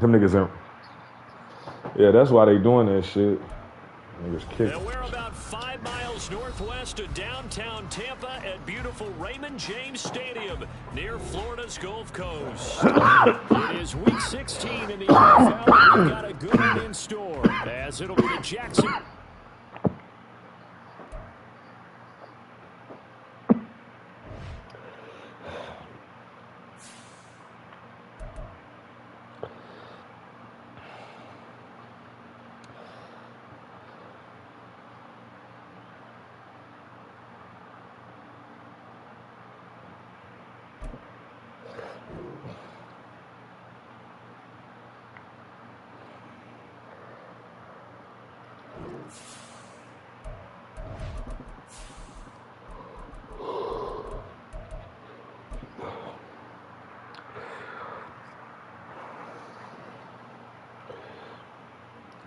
Them niggas in. Yeah, that's why they doing that shit. Niggas kick. And we're about 5 miles northwest of downtown Tampa at beautiful Raymond James Stadium near Florida's Gulf Coast. It is week 16 in the NFL, and we've got a good one in store, as it'll be the Jackson.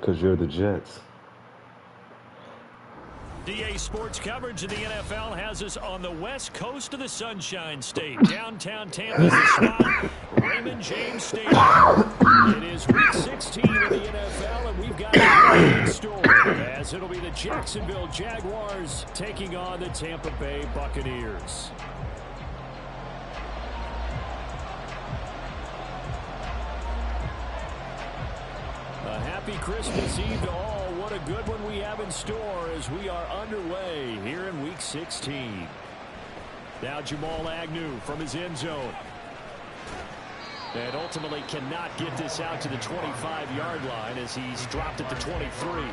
Because you're the Jets. DA Sports coverage of the NFL has us on the west coast of the Sunshine State. Downtown Tampa's the spot, Raymond James Stadium. It is week 16 of the NFL, and we've got a in store, as it'll be the Jacksonville Jaguars taking on the Tampa Bay Buccaneers. A happy Christmas Eve to all. What a good one we have in store as we are underway here in week 16. Now Jamal Agnew from his end zone. And ultimately cannot get this out to the 25-yard line as he's dropped at the 23.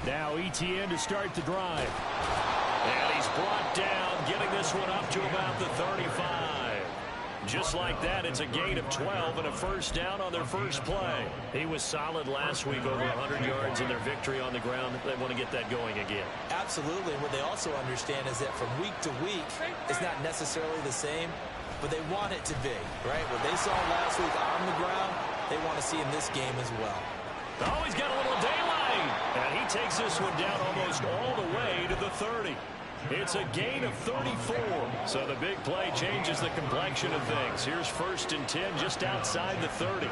Now ETN to start the drive. And he's brought down, getting this one up to about the 35. Just like that, it's a gain of 12 and a first down on their first play. He was solid last week, over 100 yards in their victory on the ground. They want to get that going again. Absolutely. What they also understand is that from week to week, it's not necessarily the same, but they want it to be, right? What they saw last week on the ground, they want to see in this game as well. Oh, he's got a little daylight. And he takes this one down almost all the way to the 30. It's a gain of 34. So the big play changes the complexion of things. Here's 1st and 10 just outside the 30.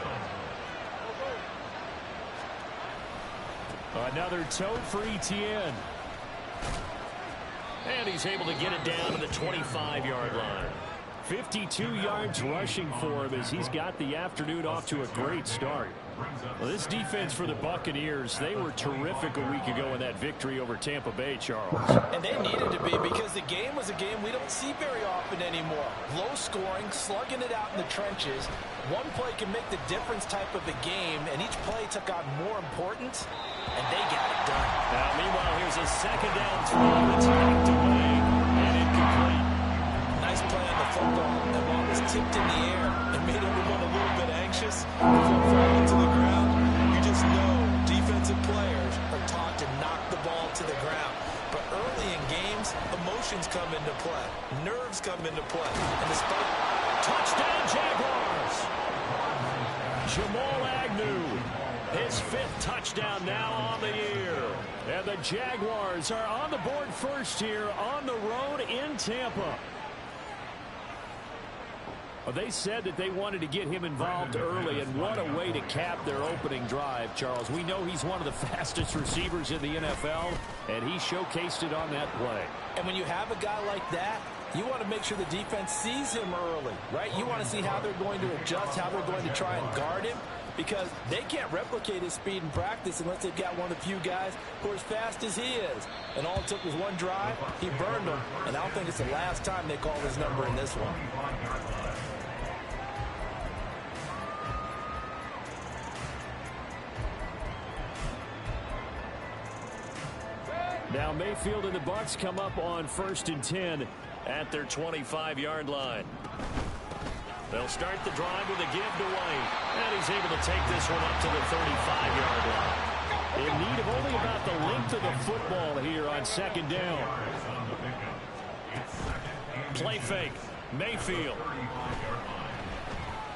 Another tote for ETN. And he's able to get it down to the 25-yard line. 52 yards rushing for him as he's got the afternoon off to a great start. Well, this defense for the Buccaneers, they were terrific a week ago in that victory over Tampa Bay, Charles. And they needed to be, because the game was a game we don't see very often anymore. Low scoring, slugging it out in the trenches. One play can make the difference type of a game, and each play took on more importance, and they got it done. Now, meanwhile, here's a second down throw that's knocked away and incomplete. Nice play on the football. That ball was tipped in the air and made everyone a little bit anxious before falling to the ground. You just know defensive players are taught to knock the ball to the ground. But early in games, emotions come into play. Nerves come into play. And despite... Touchdown, Jaguars! Jamal Agnew, his 5th touchdown now on the year. And the Jaguars are on the board first here on the road in Tampa. Well, they said that they wanted to get him involved early, and what a way to cap their opening drive, Charles. We know he's one of the fastest receivers in the NFL, and he showcased it on that play. And when you have a guy like that, you want to make sure the defense sees him early, right? You want to see how they're going to adjust, how they're going to try and guard him, because they can't replicate his speed in practice unless they've got one of the few guys who are as fast as he is. And all it took was one drive. He burned them, and I don't think it's the last time they call his number in this one. Now Mayfield and the Bucs come up on 1st and 10 at their 25-yard line. They'll start the drive with a give to White, and he's able to take this one up to the 35-yard line. In need of only about the length of the football here on 2nd down. Play fake. Mayfield.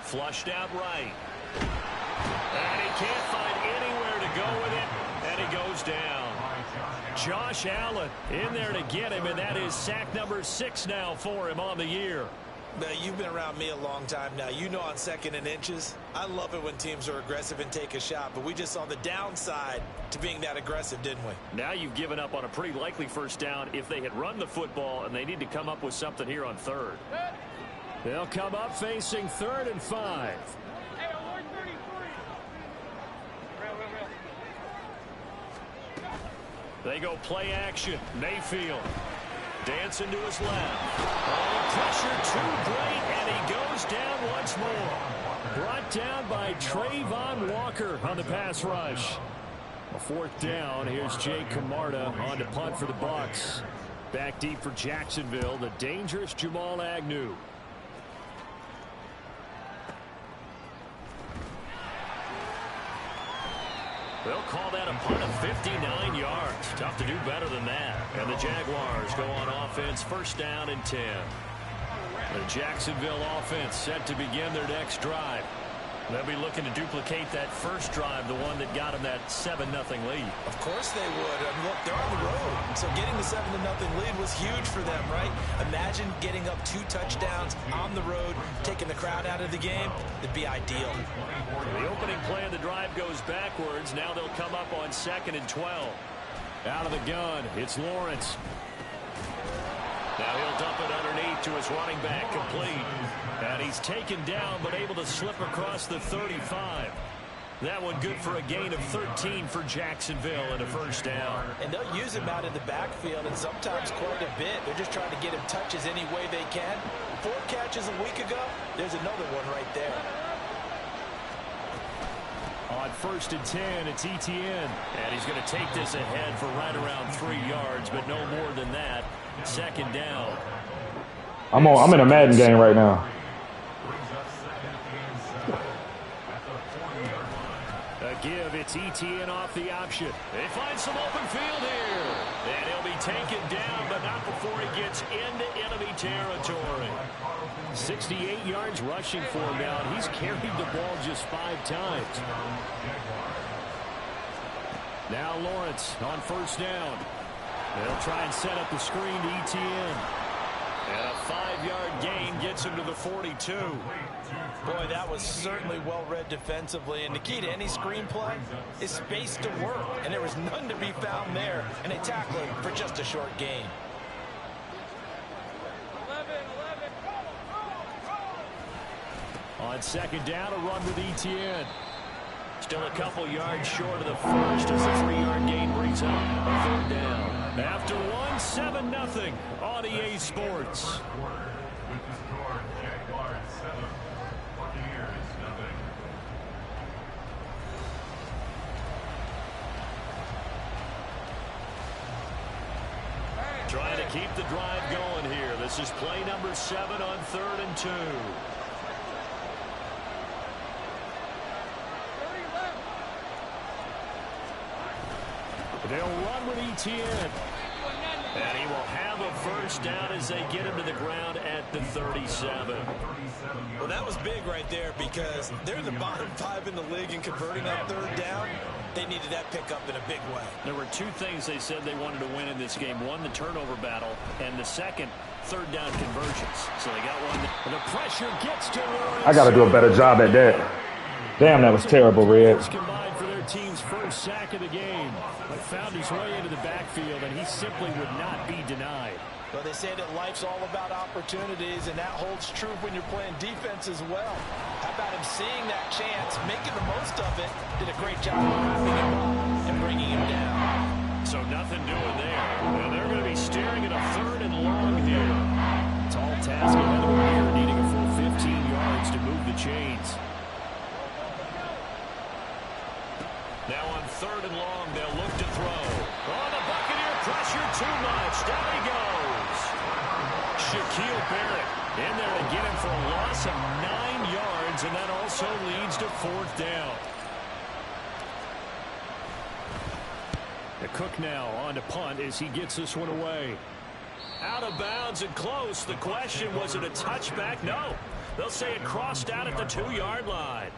Flushed out right. And he can't find anywhere to go with it, and he goes down. Josh Allen in there to get him, and that is sack number 6 now for him on the year. Now, you've been around me a long time now. You know on 2nd and inches, I love it when teams are aggressive and take a shot, but we just saw the downside to being that aggressive, didn't we? Now you've given up on a pretty likely first down if they had run the football, and they need to come up with something here on 3rd. They'll come up facing 3rd and 5. They go play action. Mayfield dancing to his left. Oh, pressure too great, and he goes down once more. Brought down by Trayvon Walker on the pass rush. A 4th down. Here's Jay Camarda on to punt for the Bucs. Back deep for Jacksonville, the dangerous Jamal Agnew. They'll call that a punt of 59 yards. Tough to do better than that. And the Jaguars go on offense, 1st down and 10. The Jacksonville offense set to begin their next drive. They'll be looking to duplicate that first drive, the one that got them that 7-0 lead. Of course they would. I mean, look, they're on the road. So getting the 7-0 lead was huge for them, right? Imagine getting up 2 touchdowns on the road, taking the crowd out of the game. It'd be ideal. The opening play of the drive goes backwards. Now they'll come up on 2nd and 12. Out of the gun, it's Lawrence. Now he'll dump it underneath to his running back, complete. And he's taken down, but able to slip across the 35. That one good for a gain of 13 for Jacksonville and a 1st down. And they'll use him out in the backfield, and sometimes quite a bit. They're just trying to get him touches any way they can. 4 catches a week ago, there's another one right there. On 1st and 10, it's Etienne. And he's going to take this ahead for right around 3 yards, but no more than that. 2nd down. I'm in a Madden game right now. A give, it's Etienne off the option. They find some open field here. And he'll be taken down, but not before he gets into enemy territory. 68 yards rushing for him now. He's carried the ball just 5 times. Now Lawrence on 1st down. They'll try and set up the screen to Etienne. And a 5-yard gain gets him to the 42. Boy, that was certainly well-read defensively. And the key to any screen play is space to work. And there was none to be found there. And they tackle him for just a short gain. On 2nd down, a run with Etienne. Still a couple yards short of the first as the 3-yard gain brings up a 3rd down. After 7-0 on EA Sports. Trying to keep the drive going here. This is play number 7 on 3rd and 2. They'll run with Etienne. And he will have a 1st down as they get him to the ground at the 37. Well, that was big right there because they're the bottom 5 in the league in converting on 3rd down. They needed that pickup in a big way. There were 2 things they said they wanted to win in this game. One, the turnover battle, and the second, 3rd down conversions. So they got one. And the pressure gets to Lawrence. I got to do a better job at that. Damn, that was terrible, Red. Combined for their team's 1st sack of the game. But found his way into the backfield, and he simply would not be denied. Well, they say that life's all about opportunities, and that holds true when you're playing defense as well. How about him seeing that chance, making the most of it, did a great job of wrapping him up and bringing him down. So nothing doing there. And they're going to be staring at a 3rd and long here. Tall task ahead of him here, needing a full 15 yards to move the chains. Now on 3rd and long, they'll look to throw. Oh, the Buccaneer pressure too much. Down he goes. Shaquille Barrett in there to get him for a loss of 9 yards, and that also leads to 4th down. The Cook now on to punt as he gets this one away. Out of bounds and close. The question, was it a touchback? No. They'll say it crossed out at the 2-yard line.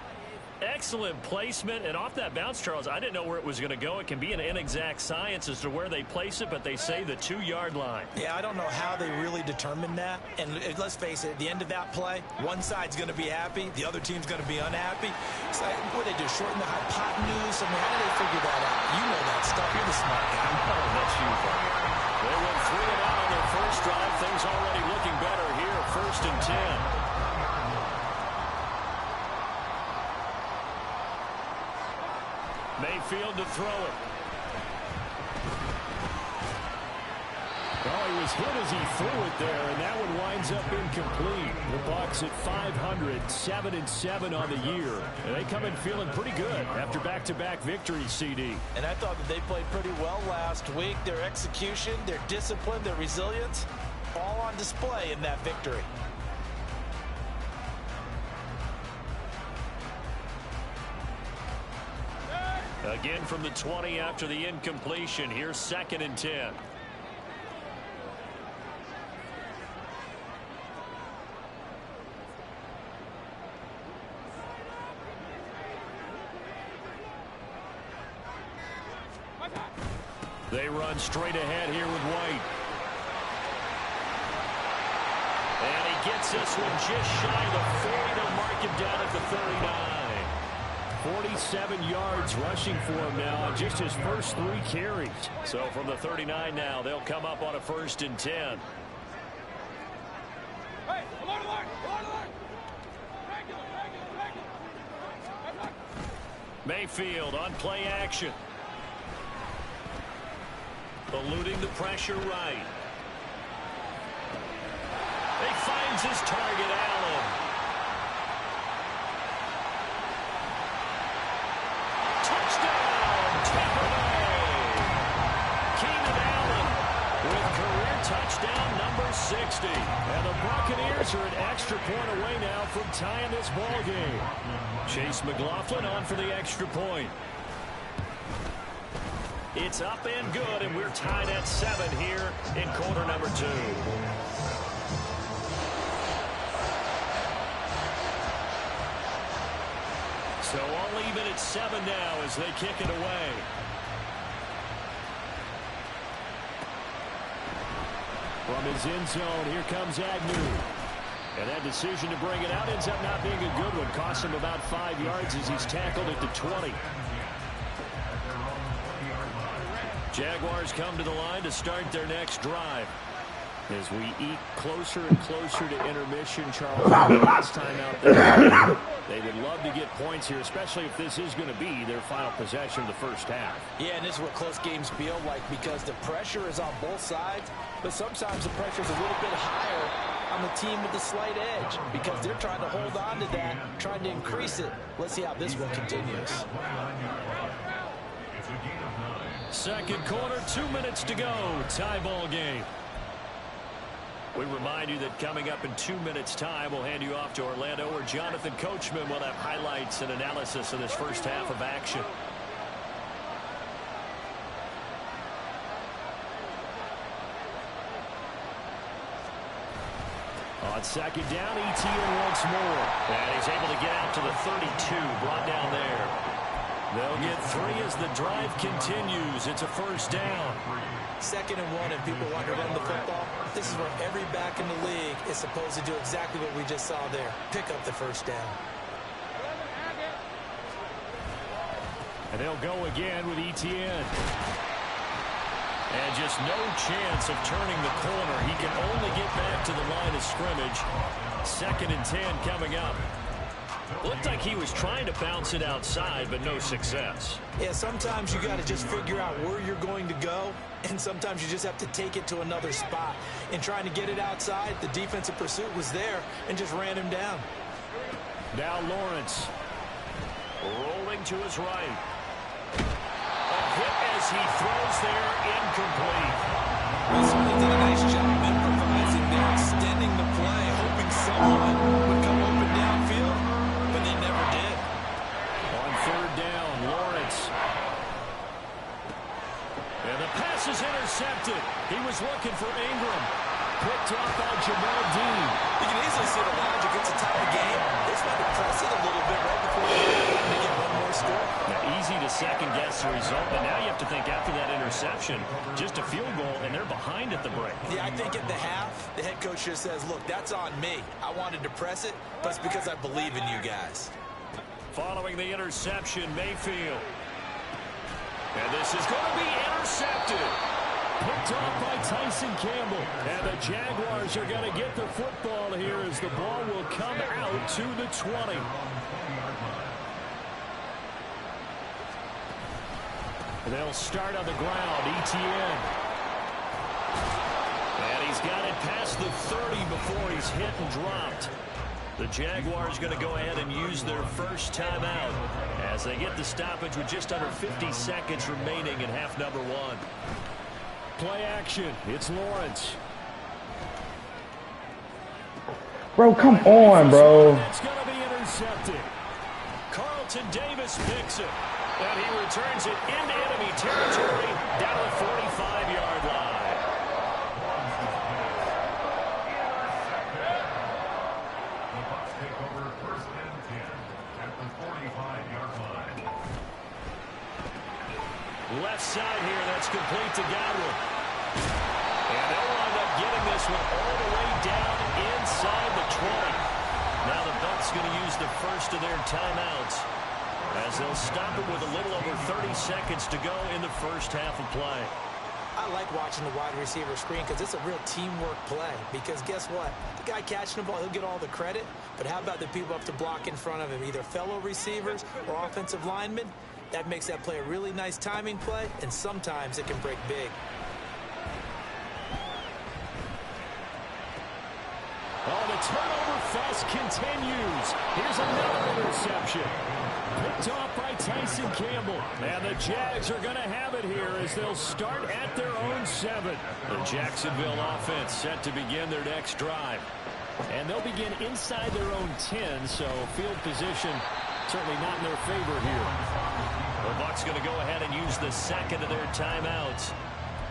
Excellent placement, and off that bounce, Charles, I didn't know where it was going to go. It can be an inexact science as to where they place it, but they say the 2-yard line. Yeah, I don't know how they really determined that. And let's face it, at the end of that play, one side's going to be happy, the other team's going to be unhappy. So what did they do, shorten the hypotenuse? I mean, how did they figure that out? You know that stuff. You're the smart guy. Oh, that's you, buddy. They went 3 and out on their first drive. Things already looking better here, 1st and 10. Mayfield to throw it. Oh, he was hit as he threw it there, and that one winds up incomplete. The Bucs at 500, 7-7 on the year. And they come in feeling pretty good after back-to-back victories, CD. And I thought that they played pretty well last week. Their execution, their discipline, their resilience, all on display in that victory. Again from the 20 after the incompletion. Here's 2nd and 10. They run straight ahead here with White. And he gets this one just shy of the 40 to mark him down at the 39. 47 yards rushing for him now on just his first 3 carries. So from the 39 now, they'll come up on a 1st and 10. Mayfield on play action. Eluding the pressure right. He finds his target, Allen. Touchdown, Tampa Bay. Keenan Allen with career touchdown number 60. And the Buccaneers are an extra point away now from tying this ball game. Chase McLaughlin on for the extra point. It's up and good, and we're tied at 7 here in quarter number 2. So all even at 7 now as they kick it away. From his end zone, here comes Agnew. And that decision to bring it out ends up not being a good one. Cost him about 5 yards as he's tackled at the 20. Jaguars come to the line to start their next drive. As we eke closer and closer to intermission, Charles, last time out there, they would love to get points here, especially if this is going to be their final possession of the first half. Yeah, and this is what close games feel like because the pressure is on both sides, but sometimes the pressure is a little bit higher on the team with the slight edge because they're trying to hold on to that, trying to increase it. Let's see how this one continues. Second quarter, 2 minutes to go. Tie ball game. We remind you that coming up in 2 minutes' time, we'll hand you off to Orlando, where Jonathan Coachman will have highlights and analysis of this first half of action. On second down, ETN once more. And he's able to get out to the 32, brought down there. They'll get 3 as the drive continues. It's a first down. 2nd and 1, and people want to run the football. This is where every back in the league is supposed to do exactly what we just saw there. Pick up the first down. And they'll go again with ETN. And just no chance of turning the corner. He can only get back to the line of scrimmage. 2nd and 10 coming up. Looked like he was trying to bounce it outside, but no success. Yeah, sometimes you got to just figure out where you're going to go, and sometimes you just have to take it to another spot. In trying to get it outside, the defensive pursuit was there and just ran him down. Now Lawrence. Rolling to his right. A hit as he throws there, incomplete. He certainly did a nice job improvising there, extending the play, hoping someone would come open downfield, but they never did. On 3rd down, Lawrence. And the pass is intercepted. He was looking for Ingram. Picked off by Jamal Dean. You can easily see the logic. It's a tie game. They tried to press it a little bit right before the the result, but now you have to think after that interception, just a field goal, and they're behind at the break. Yeah, I think at the half, the head coach just says, look, that's on me. I wanted to press it, but it's because I believe in you guys. Following the interception, Mayfield. And this is going to be intercepted. Picked off by Tyson Campbell. And the Jaguars are going to get the football here as the ball will come out to the 20. They'll start on the ground. ETN. And he's got it past the 30 before he's hit and dropped. The Jaguars going to go ahead and use their first timeout as they get the stoppage with just under 50 seconds remaining in half number 1. Play action. It's Lawrence. Bro, come on, bro. It's going to be intercepted. Carlton Davis picks it. And he returns it into enemy territory down the 45-yard line. Left side here, that's complete to Godwin. And they'll wind up getting this one all the way down inside the 20. Now the Bucs going to use the first of their timeouts as they'll stop it with a little over 30 seconds to go in the first half of play. I like watching the wide receiver screen because it's a real teamwork play. Because guess what? The guy catching the ball, he'll get all the credit. But how about the people up to block in front of him, either fellow receivers or offensive linemen? That makes that play a really nice timing play, and sometimes it can break big. Oh, the turnover fest continues. Here's another interception. Picked off by Tyson Campbell. And the Jags are going to have it here as they'll start at their own 7. The Jacksonville offense set to begin their next drive. And they'll begin inside their own 10, so field position certainly not in their favor here. The Bucs going to go ahead and use the second of their timeouts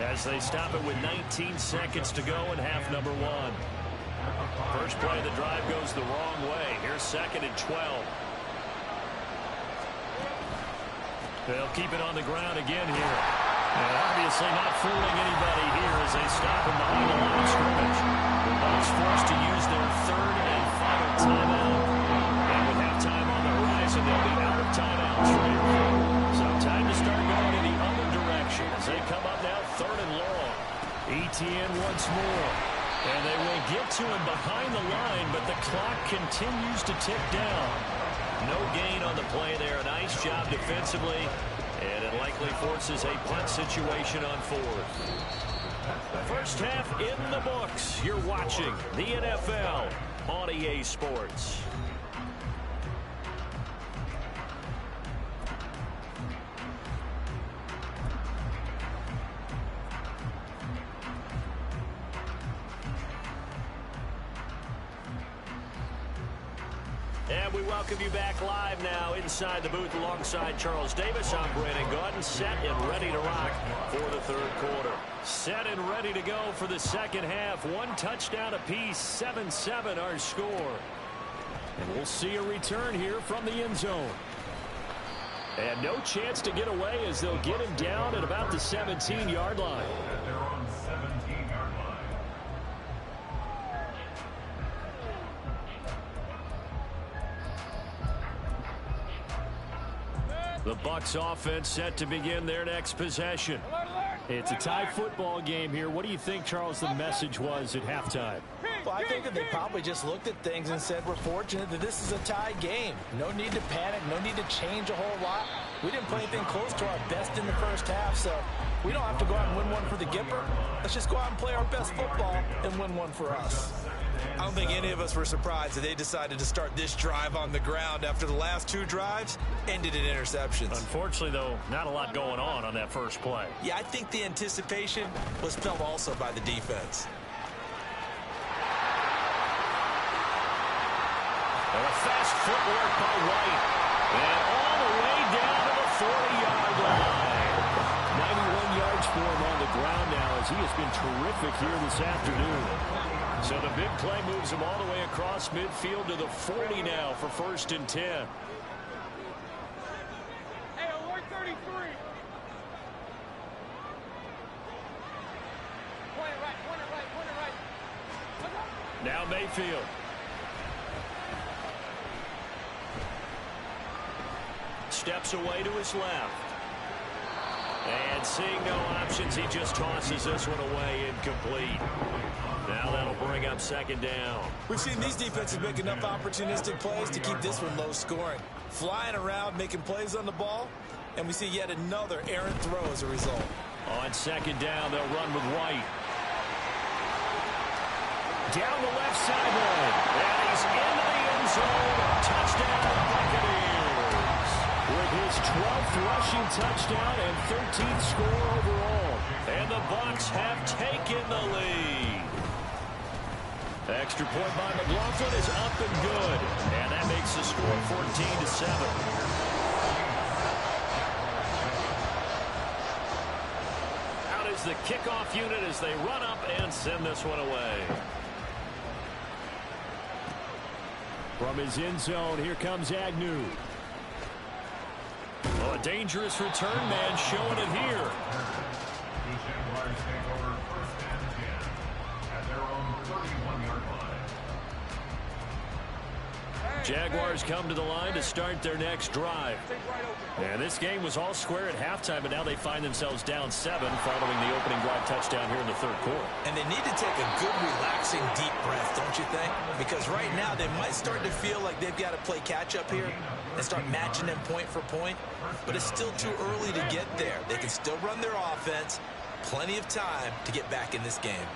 as they stop it with 19 seconds to go in half number 1. First play of the drive goes the wrong way. Here's second and 12. They'll keep it on the ground again here. And obviously not fooling anybody here as they stop him behind the line of scrimmage. The Bucs forced to use their third and final timeout. And with halftime on the horizon, they'll be out of timeouts right here. So time to start going in the other direction as they come up now third and long. ETN once more. And they will get to him behind the line, but the clock continues to tick down. No gain on the play there. Nice job defensively. And it likely forces a punt situation on fourth. First half in the books. You're watching the NFL on EA Sports. And we welcome you back live now inside the booth alongside Charles Davis. I'm Brandon Gaudin, set and ready to rock for the third quarter. Set and ready to go for the second half. One touchdown apiece, 7-7 our score. And we'll see a return here from the end zone. And no chance to get away as they'll get him down at about the 17-yard line. They're on 17-yard line. The Bucs offense set to begin their next possession. It's a tie football game here. What do you think, Charles, the message was at halftime? Well, I think that they probably just looked at things and said, we're fortunate that this is a tie game. No need to panic. No need to change a whole lot. We didn't play anything close to our best in the first half, so we don't have to go out and win one for the Gipper. Let's just go out and play our best football and win one for us. I don't think any of us were surprised that they decided to start this drive on the ground after the last two drives ended in interceptions. Unfortunately, though, not a lot going on that first play. Yeah, I think the anticipation was felt also by the defense. And a fast footwork by White. And all the way down to the 40-yard line. 91 yards for him on the ground now as he has been terrific here this afternoon. So the big play moves him all the way across midfield to the 40 now for 1st and 10. Hey, alert 33. Mayfield. Steps away to his left. And seeing no options, he just tosses this one away incomplete. Now that'll bring up second down. We've seen these defenses make enough opportunistic plays to keep this one low scoring. Flying around, making plays on the ball, and we see yet another errant throw as a result. On second down, they'll run with White. Down the left sideline. And he's into the end zone. Touchdown, Buccaneers. With his 12th rushing touchdown and 13th score overall. And the Bucs have taken the lead. The extra point by McLaughlin is up and good. And that makes the score 14-7. Out is the kickoff unit as they run up and send this one away. From his end zone, here comes Agnew. Oh, a dangerous return man showing it here. The Jaguars take over 1st and 10 at their own 31-yard line. Jaguars come to the line to start their next drive. And this game was all square at halftime, but now they find themselves down 7 following the opening drive touchdown here in the third quarter. And they need to take a good, relaxing, deep breath, don't you think? Because right now they might start to feel like they've got to play catch-up here and start matching them point for point. But it's still too early to get there. They can still run their offense. Plenty of time to get back in this game.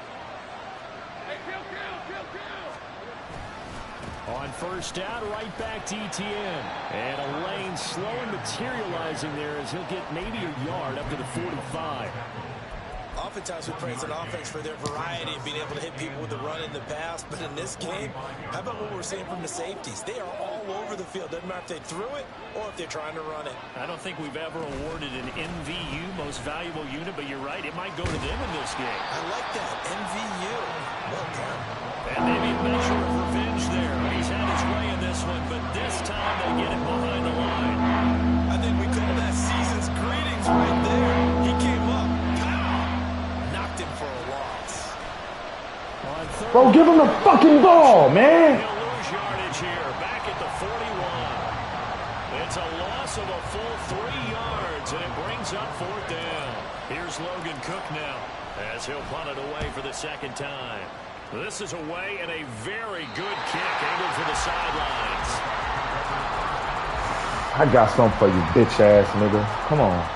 On first down, right back to Etienne. And a lane slow and materializing there as he'll get maybe a yard up to the 45. Oftentimes we praise an offense for their variety of being able to hit people with the run and the pass. But in this game, how about what we're seeing from the safeties? They are all over the field. Doesn't matter if they threw it or if they're trying to run it. I don't think we've ever awarded an MVU, most valuable unit, but you're right, it might go to them in this game. I like that. MVU. Well done. And maybe a measure of revenge there. He's had his way in this one, but this time they get it behind the line. I think we call that season's greetings right there. He came up. Knocked him for a loss. Bro, give him the fucking ball, man. He'll lose yardage here, back at the 41. It's a loss of a full 3 yards, and it brings up 4th down. Here's Logan Cook now, as he'll punt it away for the second time. This is away and a very good kick aimed for the sidelines. I got something for you, bitch ass nigga. Come on.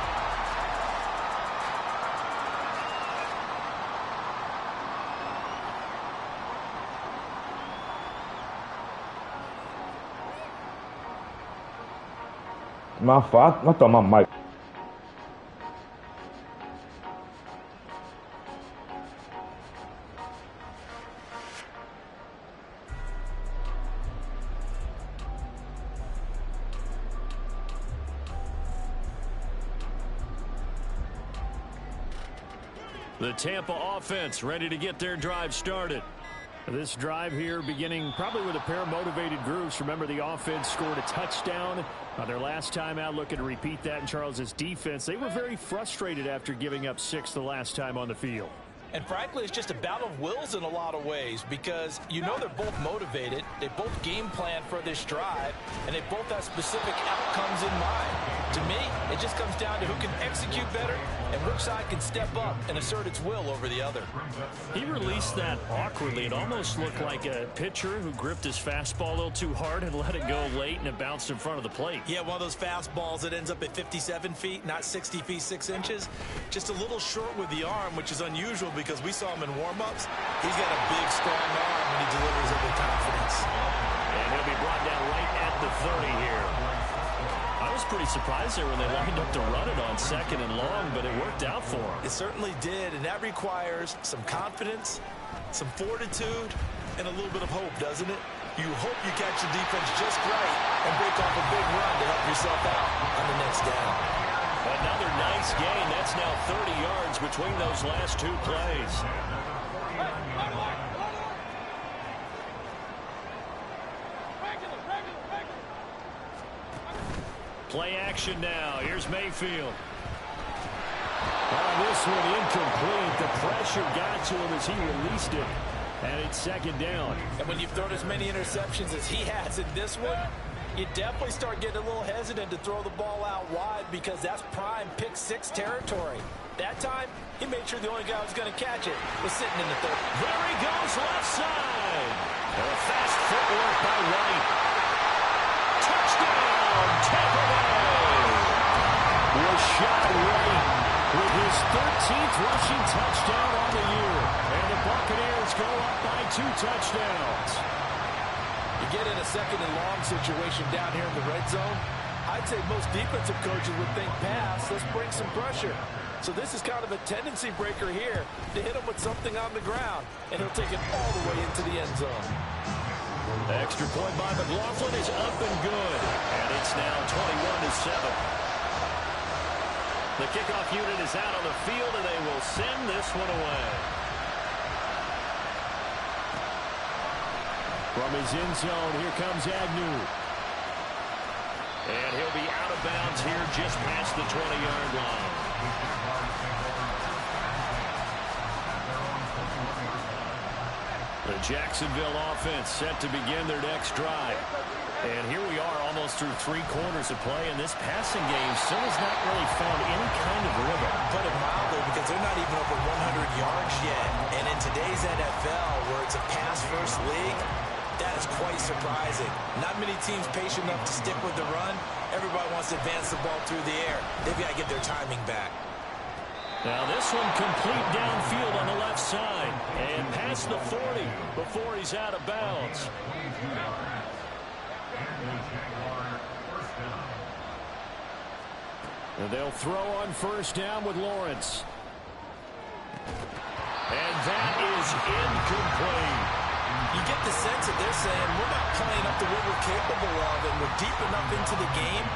My fault. I thought my mic. The Tampa offense ready to get their drive started. This drive here beginning probably with a pair of motivated groups. Remember, the offense scored a touchdown on their last time out, looking to repeat that in Charles's defense. They were very frustrated after giving up 6 the last time on the field. And frankly, it's just a battle of wills in a lot of ways because you know they're both motivated, they both game plan for this drive, and they both have specific outcomes in mind. To me, it just comes down to who can execute better and which side can step up and assert its will over the other. He released that awkwardly. It almost looked like a pitcher who gripped his fastball a little too hard and let it go late, and it bounced in front of the plate. Yeah, one of those fastballs that ends up at 57 feet, not 60 feet 6 inches. Just a little short with the arm, which is unusual because we saw him in warm-ups. He's got a big, strong arm when he delivers it with confidence. And he'll be brought down right at the 30 here. I was pretty surprised there when they lined up to run it on second and long, but it worked out for him. It certainly did, and that requires some confidence, some fortitude, and a little bit of hope, doesn't it? You hope you catch the defense just right and break off a big run to help yourself out on the next down. Another nice gain. That's now 30 yards between those last 2 plays. Play action now. Here's Mayfield. This one incomplete. The pressure got to him as he released it. And it's second down. And when you've thrown as many interceptions as he has in this one, you definitely start getting a little hesitant to throw the ball out wide because that's prime pick six territory. That time, he made sure the only guy who was going to catch it was sitting in the third. There he goes, left side. And a fast footwork by White. Touchdown, Tampa Bay. Rashad White with his 13th rushing touchdown on the year. And the Buccaneers go up by 2 touchdowns. You get in a second and long situation down here in the red zone, I'd say most defensive coaches would think pass, let's bring some pressure. So this is kind of a tendency breaker here to hit him with something on the ground, and he'll take it all the way into the end zone. The extra point by McLaughlin is up and good, and it's now 21-7. The kickoff unit is out on the field, and they will send this one away. From his end zone, here comes Agnew. And he'll be out of bounds here just past the 20-yard line. The Jacksonville offense set to begin their next drive. And here we are almost through 3 quarters of play, and this passing game still has not really found any kind of rhythm. Put it mildly, because they're not even over 100 yards yet. And in today's NFL, where it's a pass-first league, that is quite surprising. Not many teams patient enough to stick with the run. Everybody wants to advance the ball through the air. They've got to get their timing back. Now this one complete downfield on the left side. And past the 40 before he's out of bounds. And they'll throw on first down with Lawrence. And that is incomplete. You get the sense that they're saying, we're not playing up to what we're capable of, and we're deep enough into the game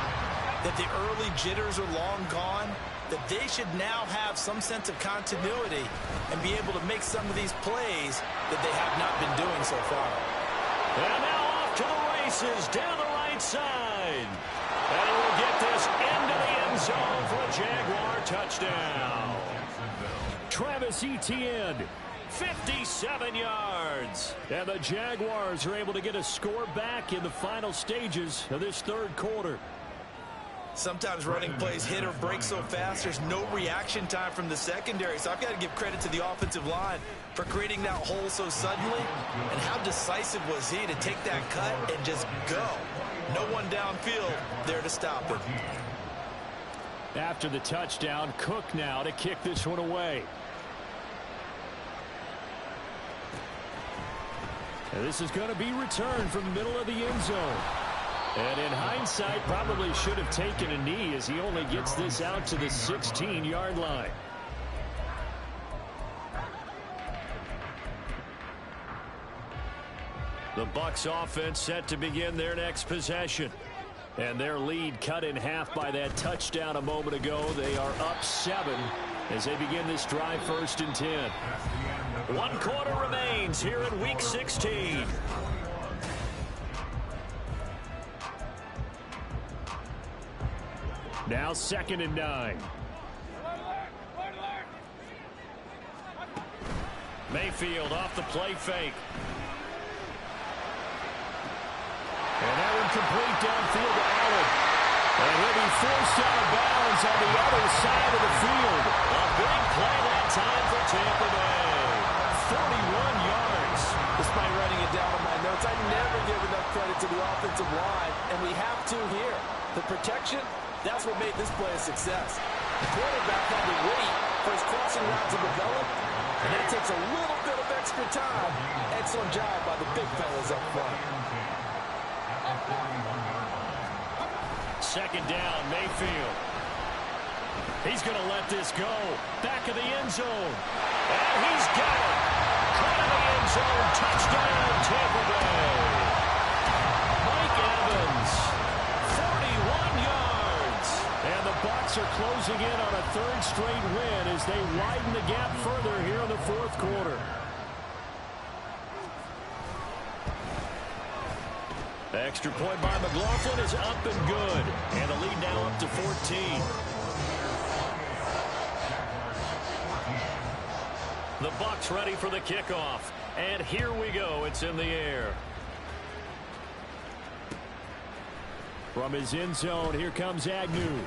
that the early jitters are long gone, that they should now have some sense of continuity and be able to make some of these plays that they have not been doing so far. And now off to the races down the right side. And he will get this into the end zone for a Jaguar touchdown. Travis Etienne, 57 yards. And the Jaguars are able to get a score back in the final stages of this third quarter. Sometimes running plays hit or break so fast, there's no reaction time from the secondary. So I've got to give credit to the offensive line for creating that hole so suddenly. And how decisive was he to take that cut and just go? No one downfield there to stop it. After the touchdown, Cook now to kick this one away. And this is going to be returned from the middle of the end zone. And in hindsight, probably should have taken a knee as he only gets this out to the 16-yard line. The Bucs offense set to begin their next possession. And their lead cut in half by that touchdown a moment ago. They are up 7 as they begin this drive, 1st and 10. 1 quarter remains here in Week 16. Now 2nd and 9. Mayfield off the play fake. And that one complete downfield to Allen. And he'll be forced out of bounds on the other side of the field. A big play that time for Tampa Bay. 41 yards. Despite writing it down on my notes, I never give enough credit to the offensive line, and we have to here. The protection, that's what made this play a success. The quarterback had to wait for his crossing route to develop, and that takes a little bit of extra time. Excellent job by the big fellas up front. 2nd down, Mayfield. He's going to let this go. Back of the end zone. And he's got it. Caught in the end zone. Touchdown, Tampa Bay. Mike Evans, 41 yards. And the Bucs are closing in on a 3rd straight win as they widen the gap further here in the 4th quarter. The extra point by McLaughlin is up and good. And the lead now up to 14. The Bucs ready for the kickoff. And here we go. It's in the air. From his end zone, here comes Agnew.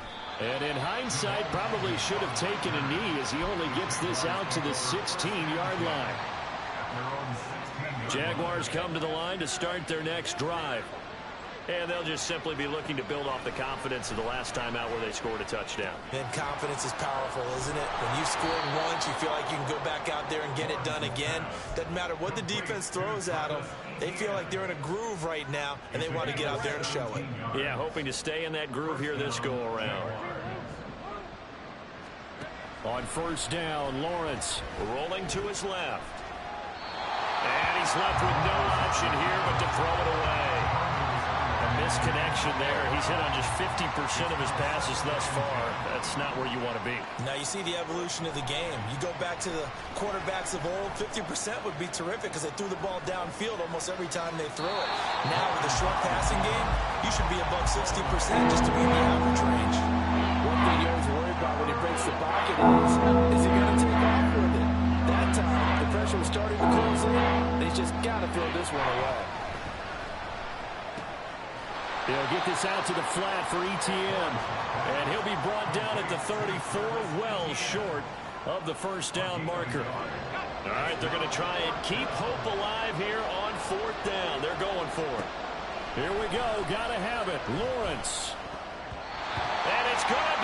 And in hindsight, probably should have taken a knee as he only gets this out to the 16-yard line. Jaguars come to the line to start their next drive. And they'll just simply be looking to build off the confidence of the last time out where they scored a touchdown. And confidence is powerful, isn't it? When you've scored once, you feel like you can go back out there and get it done again. Doesn't matter what the defense throws at them. They feel like they're in a groove right now, and they want to get out there and show it. Yeah, hoping to stay in that groove here this go-around. On first down, Lawrence rolling to his left. And he's left with no option here but to throw it away. A misconnection there. He's hit on just 50% of his passes thus far. That's not where you want to be. Now you see the evolution of the game. You go back to the quarterbacks of old, 50% would be terrific because they threw the ball downfield almost every time they threw it. Now with the short passing game, you should be above 60% just to be in the average range. One thing you always worry about when he breaks the pocket is he going to take off with it? That time, the pressure was starting to close in. They just got to throw this one away. They'll get this out to the flat for ETN. And he'll be brought down at the 34, well short of the first down marker. All right, they're going to try and keep hope alive here on fourth down. They're going for it. Here we go. Got to have it. Lawrence. And it's good.